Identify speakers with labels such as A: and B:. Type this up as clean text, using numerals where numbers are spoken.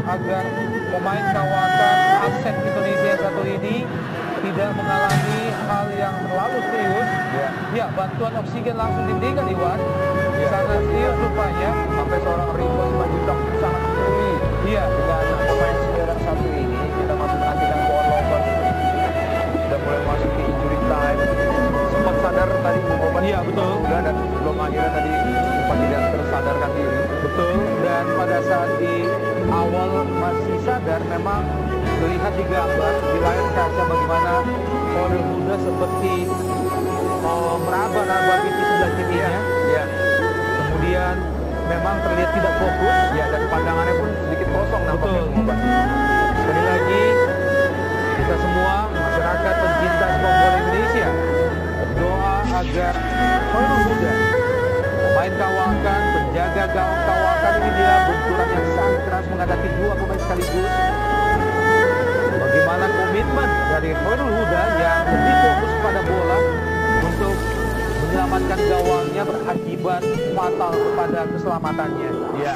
A: agar pemain kawakan Absen Indonesia yang satu ini tidak mengalami hal yang terlalu serius. Ya, bantuan oksigen langsung diberikan, Iwan. Sangat serius rupanya.
B: Sampai seorang Rico Simanjuntak sangat peduli.
A: Iya,
B: Dengan pemain senior yang satu ini, kita masih menantikan Paul Lovers. Sudah mulai masuk ke injury time. Sempat sadar tadi Muhammad.
A: Iya, betul.
B: Sudah, dan belum akhirnya tadi sempat tidak tersadarkan diri.
A: betul. Dan pada saat di awal masih sadar, memang terlihat di gambar di layar kaca bagaimana Khairul Huda seperti meraba-raba di sebelah kirinya.
B: Iya.
A: Kemudian memang terlihat tidak fokus.
B: Ya, dan pandangannya pun sedikit kosong nampaknya.
A: Betul.
B: Muhammad.
A: Sekali lagi, kita semua masyarakat pencinta sepak bola Indonesia berdoa agar Khairul Huda, pemain kawakan, penjaga gawang kawakan ini, dia benturan yang sangat keras menghadapi dua pemain sekaligus. Bagaimana komitmen dari Khairul Huda yang lebih fokus pada bola untuk menyelamatkan gawangnya berakibat fatal kepada keselamatannya.
B: Ya.